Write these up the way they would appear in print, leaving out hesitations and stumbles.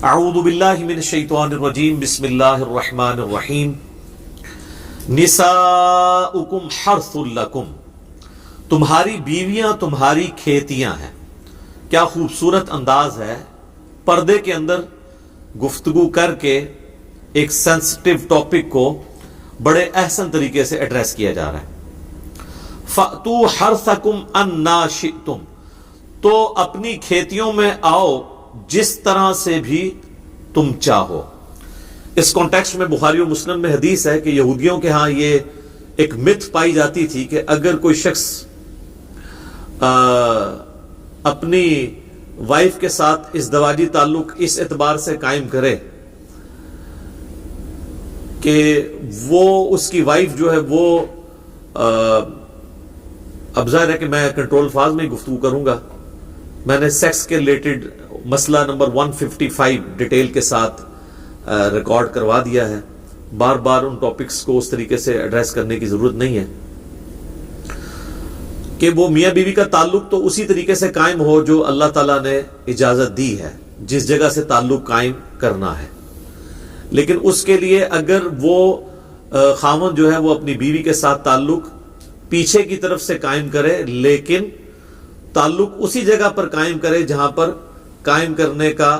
اعوذ باللہ من الشیطان الرجیم بسم اللہ الرحمن الرحیم نساؤکم حرث لکم، تمہاری بیویاں تمہاری کھیتیاں ہیں۔ کیا خوبصورت انداز ہے، پردے کے اندر گفتگو کر کے ایک سینسٹیو ٹاپک کو بڑے احسن طریقے سے ایڈریس کیا جا رہا ہے۔ فَأْتُوا حَرْثَكُمْ أَنَّا شِئْتُمْ، تو اپنی کھیتیوں میں آؤ جس طرح سے بھی تم چاہو۔ اس کانٹیکسٹ میں بخاری و مسلم میں حدیث ہے کہ یہودیوں کے ہاں یہ ایک متھ پائی جاتی تھی کہ اگر کوئی شخص اپنی وائف کے ساتھ ازدواجی تعلق اس اعتبار سے قائم کرے کہ وہ اس کی وائف جو ہے وہ اب ظاہر ہے کہ میں کنٹرول الفاظ میں گفتگو کروں گا، میں نے سیکس کے ریلیٹڈ مسئلہ نمبر 155 ڈیٹیل کے ساتھ ریکارڈ کروا دیا ہے، بار بار ان ٹاپکس کو اس طریقے سے ایڈریس کرنے کی ضرورت نہیں ہے کہ وہ میاں بیوی کا تعلق تو اسی طریقے سے قائم ہو جو اللہ تعالیٰ نے اجازت دی ہے جس جگہ سے تعلق قائم کرنا ہے، لیکن اس کے لیے اگر وہ خاوند جو ہے وہ اپنی بیوی کے ساتھ تعلق پیچھے کی طرف سے قائم کرے، لیکن تعلق اسی جگہ پر قائم کرے جہاں پر قائم کرنے کا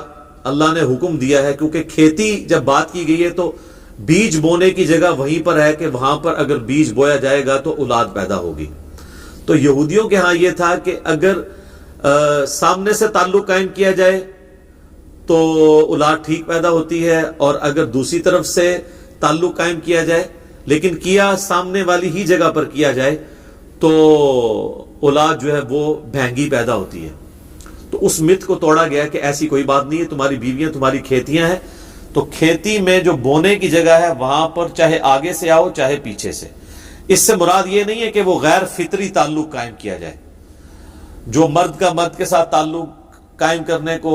اللہ نے حکم دیا ہے، کیونکہ کھیتی جب بات کی گئی ہے تو بیج بونے کی جگہ وہیں پر ہے کہ وہاں پر اگر بیج بویا جائے گا تو اولاد پیدا ہوگی۔ تو یہودیوں کے ہاں یہ تھا کہ اگر سامنے سے تعلق قائم کیا جائے تو اولاد ٹھیک پیدا ہوتی ہے، اور اگر دوسری طرف سے تعلق قائم کیا جائے لیکن کیا سامنے والی ہی جگہ پر کیا جائے تو اولاد جو ہے وہ بھینگی پیدا ہوتی ہے۔ تو اس مت کو توڑا گیا کہ ایسی کوئی بات نہیں ہے، تمہاری بیویاں تمہاری کھیتیاں ہیں، تو کھیتی میں جو بونے کی جگہ ہے وہاں پر چاہے آگے سے آؤ چاہے پیچھے سے۔ اس سے مراد یہ نہیں ہے کہ وہ غیر فطری تعلق قائم کیا جائے، جو مرد کا مرد کے ساتھ تعلق قائم کرنے کو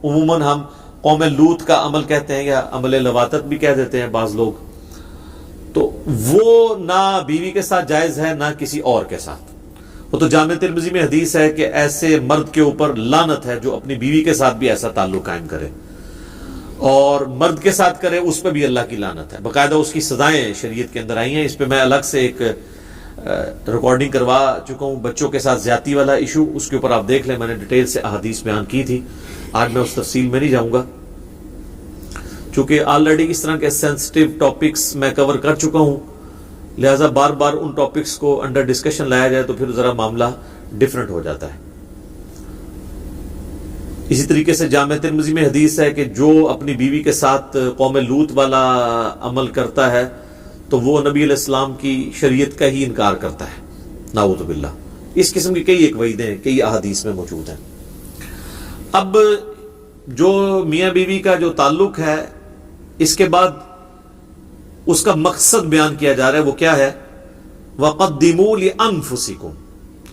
عموماً ہم قوم لوط کا عمل کہتے ہیں یا عمل لواطت بھی کہہ دیتے ہیں بعض لوگ، تو وہ نہ بیوی کے ساتھ جائز ہے نہ کسی اور کے ساتھ۔ وہ تو جامع ترمذی میں حدیث ہے کہ ایسے مرد کے اوپر لعنت ہے جو اپنی بیوی کے ساتھ بھی ایسا تعلق قائم کرے، اور مرد کے ساتھ کرے اس پہ بھی اللہ کی لعنت ہے، باقاعدہ اس کی سزائیں شریعت کے اندر آئی ہیں۔ اس پہ میں الگ سے ایک ریکارڈنگ کروا چکا ہوں، بچوں کے ساتھ زیادتی والا ایشو، اس کے اوپر آپ دیکھ لیں، میں نے ڈیٹیل سے احادیث بیان کی تھی، آج میں اس تفصیل میں نہیں جاؤں گا چونکہ آلریڈی اس طرح کے سینسٹیو ٹاپکس میں کور کر چکا ہوں، لہٰذا بار بار ان ٹاپکس کو انڈر ڈسکشن لایا جائے تو پھر ذرا معاملہ ڈیفرنٹ ہو جاتا ہے۔ اسی طریقے سے جامع ترمذی میں حدیث ہے کہ جو اپنی بیوی کے ساتھ قوم لوط والا عمل کرتا ہے تو وہ نبی علیہ السلام کی شریعت کا ہی انکار کرتا ہے، نعوذ باللہ۔ اس قسم کی کئی ایک وعیدیں کئی احادیث میں موجود ہیں۔ اب جو میاں بیوی کا جو تعلق ہے، اس کے بعد اس کا مقصد بیان کیا جا رہا ہے، وہ کیا ہے؟ وَقَدِّمُوا لِأَنفُسِكُمْ،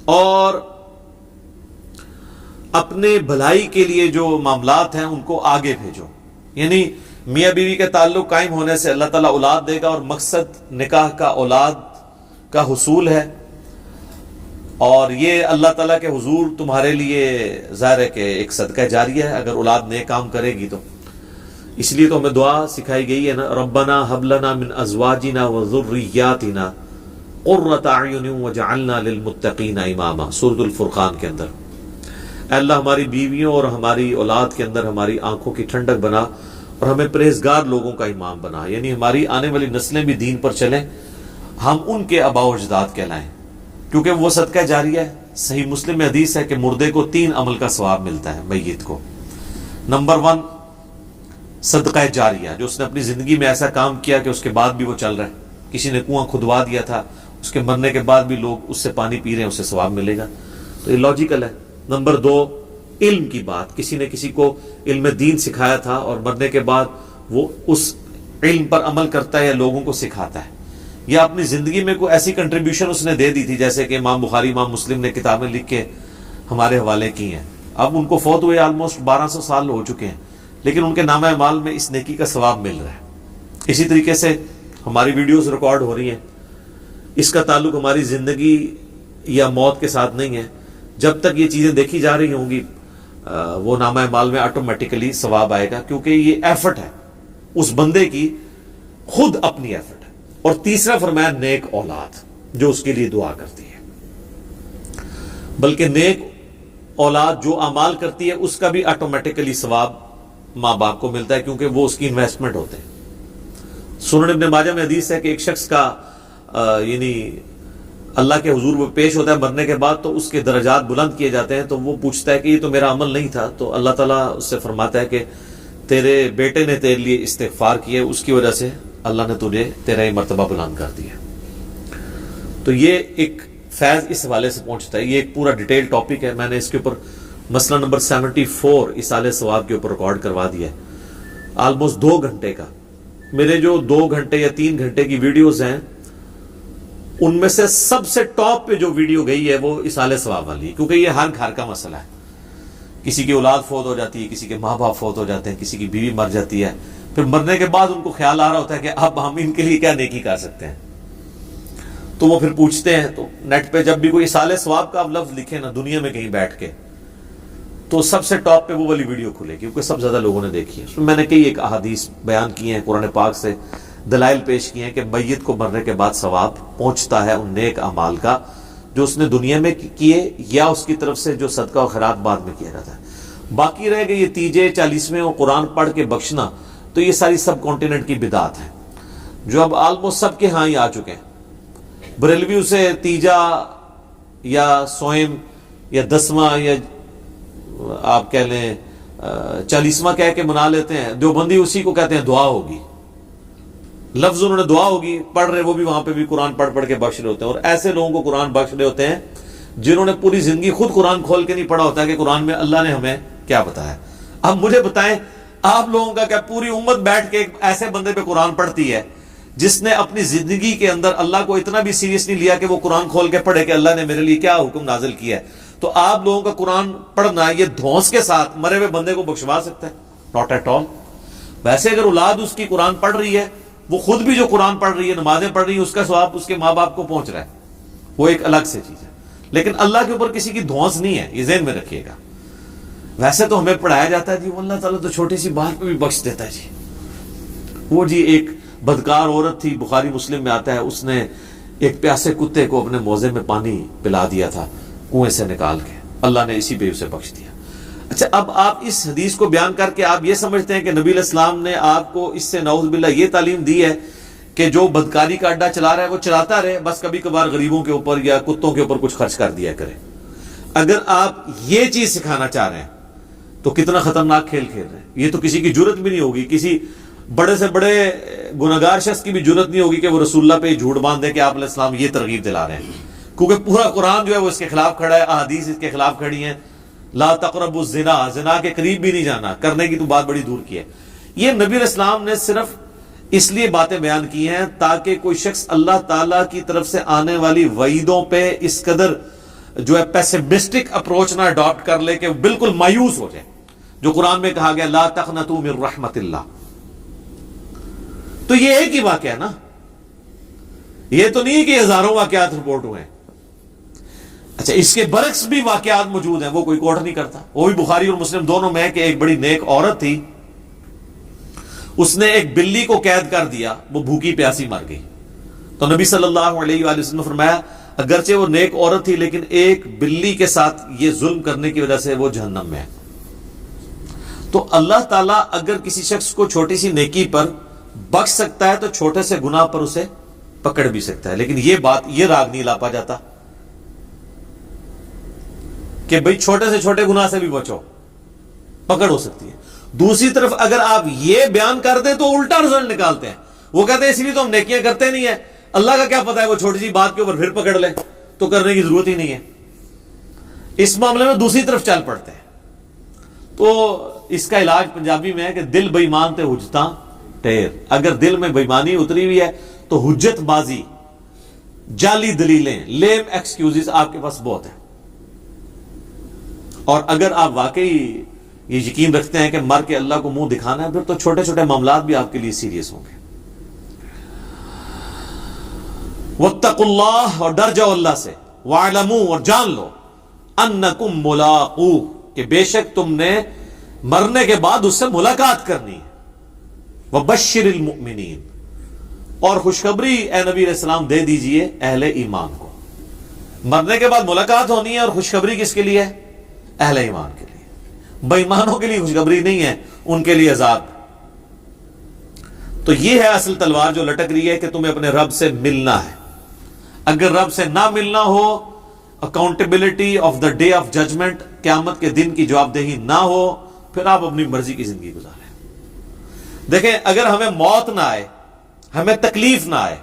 اور اپنے بھلائی کے لیے جو معاملات ہیں ان کو آگے بھیجو، یعنی میاں بیوی کے تعلق قائم ہونے سے اللہ تعالیٰ اولاد دے گا، اور مقصد نکاح کا اولاد کا حصول ہے، اور یہ اللہ تعالیٰ کے حضور تمہارے لیے ظاہر ہے کہ ایک صدقہ جاریہ ہے اگر اولاد نیک کام کرے گی تو۔ اس لیے تو ہمیں دعا سکھائی گئی ہے نا، ربنا ہب لنا من ازواجنا وذریاتنا قرۃ اعین وجعلنا للمتقین اماما، سورۃ الفرقان کے اندر۔ اے اللہ ہماری بیویوں اور ہماری اولاد کے اندر ہماری آنکھوں کی ٹھنڈک بنا اور ہمیں پرہیزگار لوگوں کا امام بنا، یعنی ہماری آنے والی نسلیں بھی دین پر چلیں، ہم ان کے آباء و اجداد کہلائیں، کیونکہ وہ صدقہ جاریہ ہے۔ صحیح مسلم میں حدیث ہے کہ مردے کو 3 عمل کا ثواب ملتا ہے میت کو۔ نمبر 1 صدقہ جاریہ، جو اس نے اپنی زندگی میں ایسا کام کیا کہ اس کے بعد بھی وہ چل رہا ہے، کسی نے کنواں کھدوا دیا تھا، اس کے مرنے کے بعد بھی لوگ اس سے پانی پی رہے ہیں، اسے ثواب ملے گا، تو یہ لاجیکل ہے۔ نمبر 2 علم کی بات، کسی نے کسی کو علم دین سکھایا تھا اور مرنے کے بعد وہ اس علم پر عمل کرتا ہے یا لوگوں کو سکھاتا ہے، یا اپنی زندگی میں کوئی ایسی کنٹریبیوشن اس نے دے دی تھی، جیسے کہ امام بخاری امام مسلم نے کتابیں لکھ کے ہمارے حوالے کی ہیں، اب ان کو فوت ہوئے آلموسٹ 1200 سال ہو چکے ہیں، لیکن ان کے نامہ اعمال میں اس نیکی کا ثواب مل رہا ہے۔ اسی طریقے سے ہماری ویڈیوز ریکارڈ ہو رہی ہیں، اس کا تعلق ہماری زندگی یا موت کے ساتھ نہیں ہے، جب تک یہ چیزیں دیکھی جا رہی ہوں گی وہ نامہ اعمال میں آٹومیٹیکلی ثواب آئے گا، کیونکہ یہ ایفرٹ ہے اس بندے کی، خود اپنی ایفرٹ ہے۔ اور تیسرا فرمایا نیک اولاد جو اس کے لیے دعا کرتی ہے، بلکہ نیک اولاد جو اعمال کرتی ہے اس کا بھی آٹومیٹیکلی ثواب ماں باپ کو ملتا ہے، کیونکہ وہ اس کی انویسٹمنٹ ہوتے ہیں۔ سنن ابن ماجہ میں حدیث ہے کہ ایک شخص کا یعنی اللہ کے حضور وہ پیش ہوتا ہے مرنے کے بعد، تو اس کے درجات بلند کیے جاتے ہیں، تو وہ پوچھتا ہے کہ یہ تو میرا عمل نہیں تھا، تو اللہ تعالیٰ اس سے فرماتا ہے کہ تیرے بیٹے نے تیرے لیے استغفار کیا، اس کی وجہ سے اللہ نے تجھے تیرا یہ مرتبہ بلند کر دیا۔ تو یہ ایک فیض اس حوالے سے پہنچتا ہے۔ یہ ایک پورا ڈیٹیل ٹاپک ہے، میں نے اس کے اوپر مسئلہ نمبر 74 اصالہ ثواب کے اوپر ریکارڈ کروا دیا ہے، آلموسٹ 2 گھنٹے کا۔ میرے جو 2 گھنٹے یا 3 گھنٹے کی ویڈیوز ہیں، ان میں سے سب سے ٹاپ پہ جو ویڈیو گئی ہے وہ اصالہ ثواب والی ہے، کیونکہ یہ ہر گھر کا مسئلہ ہے۔ کسی کی اولاد فوت ہو جاتی ہے، کسی کے ماں باپ فوت ہو جاتے ہیں، کسی کی بیوی مر جاتی ہے، پھر مرنے کے بعد ان کو خیال آ رہا ہوتا ہے کہ اب ہم ان کے لیے کیا نیکی کر سکتے ہیں، تو وہ پھر پوچھتے ہیں۔ تو نیٹ پہ جب بھی کوئی اصالہ ثواب کا آپ لفظ لکھے نا دنیا میں کہیں بیٹھ کے، تو سب سے ٹاپ پہ وہ والی ویڈیو کھلے، کیونکہ سب زیادہ لوگوں نے دیکھی ہے۔ اس میں میں نے کئی ایک احادیث بیان کی ہیں، قرآن پاک سے دلائل پیش کیے ہیں کہ میت کو مرنے کے بعد ثواب پہنچتا ہے ان نیک اعمال کا جو اس نے دنیا میں کیے، یا اس کی طرف سے جو صدقہ و خیرات بعد میں کیا جاتا ہے۔ باقی رہ گئی یہ 30 40 اور قرآن پڑھ کے بخشنا، تو یہ ساری سب کانٹیننٹ کی بدعات ہیں جو اب آلموسٹ سب کے ہاں ہی آ چکے ہیں۔ بریلوی اسے 30 یا سوئم یا 10واں یا آپ کہہ لیں 40واں کہہ کے منا لیتے ہیں، دیوبندی اسی کو کہتے ہیں دعا ہوگی، لفظ انہوں نے دعا ہوگی پڑھ رہے، وہ بھی وہاں پہ بھی قرآن پڑھ کے بخش رہے ہوتے ہیں۔ اور ایسے لوگوں کو قرآن بخش رہے ہوتے ہیں جنہوں نے پوری زندگی خود قرآن کھول کے نہیں پڑھا ہوتا ہے کہ قرآن میں اللہ نے ہمیں کیا بتایا۔ اب مجھے بتائیں آپ لوگوں کا کیا پوری امت بیٹھ کے ایک ایسے بندے پہ قرآن پڑھتی ہے جس نے اپنی زندگی کے اندر اللہ کو اتنا بھی سیریس نہیں لیا کہ وہ قرآن کھول کے پڑھے کہ اللہ نے میرے لیے کیا حکم نازل کیا ہے؟ تو آپ لوگوں کا قرآن پڑھنا یہ دھونس کے ساتھ مرے ہوئے بندے کو بخشوا سکتا ہے؟ Not at all. ویسے اگر اولاد اس کی قرآن پڑھ رہی ہے، وہ خود بھی جو قرآن پڑھ رہی ہے، نمازیں پڑھ رہی ہے، اس کا ثواب اس کے ماں باپ کو پہنچ رہا ہے، وہ ایک الگ سے چیز ہے۔ لیکن اللہ کے اوپر کسی کی دھونس نہیں ہے، یہ ذہن میں رکھیے گا۔ ویسے تو ہمیں پڑھایا جاتا ہے جی وہ اللہ تعالیٰ تو چھوٹی سی بات پہ بھی بخش دیتا ہے جی۔ وہ جی ایک بدکار عورت تھی، بخاری مسلم میں آتا ہے، اس نے ایک پیاسے کتے کو اپنے موزے میں پانی پلا دیا تھا کنویں سے نکال کے، اللہ نے اسی پہ اسے بخش دیا۔ اچھا، اب آپ اس حدیث کو بیان کر کے آپ یہ سمجھتے ہیں کہ نبی علیہ السلام نے آپ کو اس سے نعوذ باللہ یہ تعلیم دی ہے کہ جو بدکاری کا اڈا چلا رہا ہے وہ چلاتا رہے، بس کبھی کبھار غریبوں کے اوپر یا کتوں کے اوپر کچھ خرچ کر دیا کرے۔ اگر آپ یہ چیز سکھانا چاہ رہے ہیں تو کتنا خطرناک کھیل کھیل رہے ہیں۔ یہ تو کسی کی جرت بھی نہیں ہوگی، کسی بڑے سے بڑے گنہگار شخص کی بھی جرت نہیں ہوگی کہ وہ رسول اللہ پہ جھوٹ باندھ دے کہ آپ علیہ السلام یہ ترغیب دلا رہے ہیں، کیونکہ پورا قرآن جو ہے وہ اس کے خلاف کھڑا ہے، احادیث اس کے خلاف کھڑی ہیں۔ لا تقربوا الزنا، زنا کے قریب بھی نہیں جانا، کرنے کی تو بات بڑی دور کی ہے۔ یہ نبی علیہ السلام نے صرف اس لیے باتیں بیان کی ہیں تاکہ کوئی شخص اللہ تعالیٰ کی طرف سے آنے والی وعیدوں پہ اس قدر جو ہے پیسمسٹک اپروچ نہ اڈاپٹ کر لے کہ وہ بالکل مایوس ہو جائے۔ جو قرآن میں کہا گیا لا تقنطوا من رحمت اللہ، تو یہ ایک ہی واقعہ ہے نا، یہ تو نہیں کہ ہزاروں واقعات رپورٹ ہوئے ہیں۔ اچھا، اس کے برعکس بھی واقعات موجود ہیں، وہ کوئی کوٹ نہیں کرتا، وہ بھی بخاری اور مسلم دونوں میں ہے کہ ایک بڑی نیک عورت تھی، اس نے ایک بلی کو قید کر دیا، وہ بھوکی پیاسی مر گئی۔ تو نبی صلی اللہ علیہ وآلہ وسلم نے فرمایا اگرچہ وہ نیک عورت تھی لیکن ایک بلی کے ساتھ یہ ظلم کرنے کی وجہ سے وہ جہنم میں ہے۔ تو اللہ تعالیٰ اگر کسی شخص کو چھوٹی سی نیکی پر بخش سکتا ہے تو چھوٹے سے گناہ پر اسے پکڑ بھی سکتا ہے، لیکن یہ بات یہ راگ نہیں لاپا جاتا کہ بھئی چھوٹے سے چھوٹے گناہ سے بھی بچو، پکڑ ہو سکتی ہے۔ دوسری طرف اگر آپ یہ بیان کر دیں تو الٹا رزلٹ نکالتے ہیں، وہ کہتے ہیں اس لیے تو ہم نیکیاں کرتے نہیں ہیں، اللہ کا کیا پتا ہے وہ چھوٹی سی بات کے اوپر پھر پکڑ لے تو کرنے کی ضرورت ہی نہیں ہے۔ اس معاملے میں دوسری طرف چل پڑتے ہیں۔ تو اس کا علاج پنجابی میں ہے کہ دل بے ایمان تے حجتاں ٹھیر، اگر دل میں بے ایمانی اتری ہوئی ہے تو حجت بازی، جعلی دلیلیں، لیم ایکسکیوزز آپ کے پاس بہت ہیں۔ اور اگر آپ واقعی یہ یقین رکھتے ہیں کہ مر کے اللہ کو منہ دکھانا ہے، پھر تو چھوٹے چھوٹے معاملات بھی آپ کے لیے سیریس ہوں گے۔ واتقوا اللہ، اور ڈر جاؤ اللہ سے، واعلموا، اور جان لو، انکم ملاقوہ، کہ بے شک تم نے مرنے کے بعد اس سے ملاقات کرنی ہے. وَبَشِّرِ الْمُؤْمِنِينَ، اور خوشخبری اے نبی علیہ السلام دے دیجئے اہل ایمان کو. مرنے کے بعد ملاقات ہونی ہے، اور خوشخبری کس کے لیے ہے؟ اہل ایمان کے لیے. بے ایمانوں کے لیے خوشخبری نہیں ہے، ان کے لیے عذاب. تو یہ ہے اصل تلوار جو لٹک رہی ہے کہ تمہیں اپنے رب سے ملنا ہے. اگر رب سے نہ ملنا ہو، accountability of the day of judgment, قیامت کے دن کی جواب دہی نہ ہو، پھر آپ اپنی مرضی کی زندگی گزاریں. دیکھیں اگر ہمیں موت نہ آئے، ہمیں تکلیف نہ آئے،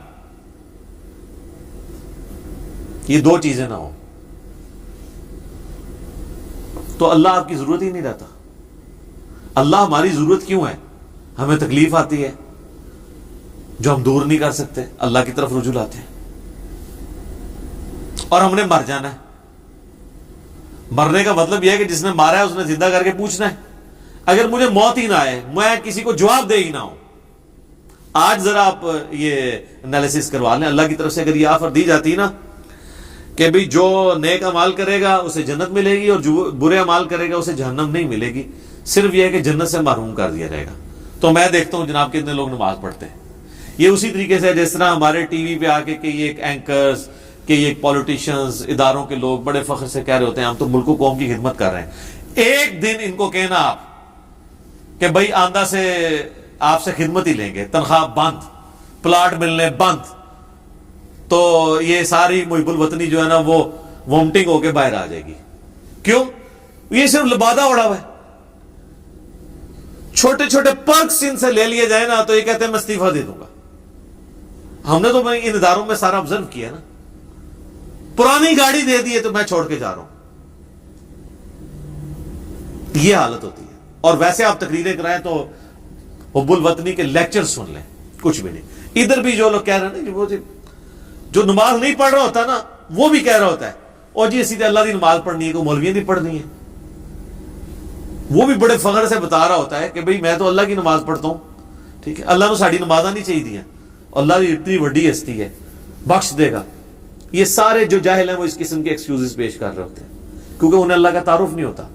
یہ دو چیزیں نہ ہوں، تو اللہ آپ کی ضرورت ہی نہیں رہتا. اللہ ہماری ضرورت کیوں ہے؟ ہمیں تکلیف آتی ہے جو ہم دور نہیں کر سکتے، اللہ کی طرف رجوع لاتے ہیں، اور ہم نے مر جانا ہے. مرنے کا مطلب یہ ہے کہ جس نے مارا ہے اس نے زندہ کر کے پوچھنا ہے. اگر مجھے موت ہی نہ آئے، میں کسی کو جواب دے ہی نہ ہوں. آج ذرا آپ یہ انالیسس کروا لیں، اللہ کی طرف سے اگر یہ آفر دی جاتی نا کہ بھئی جو نیک اعمال کرے گا اسے جنت ملے گی، اور جو برے اعمال کرے گا اسے جہنم نہیں ملے گی، صرف یہ ہے کہ جنت سے محروم کر دیا جائے گا، تو میں دیکھتا ہوں جناب کتنے لوگ نماز پڑھتے ہیں. یہ اسی طریقے سے جس طرح ہمارے ٹی وی پہ آ کے کہ یہ ایک اینکرز، کہ یہ ایک پولیٹیشنز، اداروں کے لوگ بڑے فخر سے کہہ رہے ہوتے ہیں ہم تو ملک و قوم کی خدمت کر رہے ہیں. ایک دن ان کو کہنا آپ کہ بھائی آندہ سے آپ سے خدمت ہی لیں گے، تنخواہ بند، پلاٹ ملنے بند، تو یہ ساری محب الوطنی جو ہے نا وہ وومٹنگ ہو کے باہر آ جائے گی. کیوں؟ یہ صرف لبادہ اڑا ہوا ہے. چھوٹے چھوٹے پرکس ان سے لے لیے جائیں نا تو یہ کہتے ہیں میں استعفیٰ دے دوں گا. ہم نے تو ان اداروں میں سارا آبزرو کیا نا، پرانی گاڑی دے دی ہے تو میں چھوڑ کے جا رہا ہوں. یہ حالت ہوتی ہے. اور ویسے آپ تقریریں کرائیں تو حب الوطنی کے لیکچر سن لیں، کچھ بھی نہیں. ادھر بھی جو لوگ کہہ رہے ہیں نا وہ جو نماز نہیں پڑھ رہا ہوتا نا وہ بھی کہہ رہا ہوتا ہے اور جی سیدھے اللہ کی نماز پڑھنی ہے، کوئی مولویاں نہیں پڑھنی ہے. وہ بھی بڑے فخر سے بتا رہا ہوتا ہے کہ بھئی میں تو اللہ کی نماز پڑھتا ہوں. ٹھیک ہے، اللہ نے ساڑی نمازاں نہیں چاہیے دیا، اللہ کی اتنی بڑی ہستی ہے، بخش دے گا. یہ سارے جو جاہل ہیں وہ اس قسم کے ایکسکیوزز پیش کر رہے ہوتے ہیں کیونکہ انہیں اللہ کا تعارف نہیں ہوتا.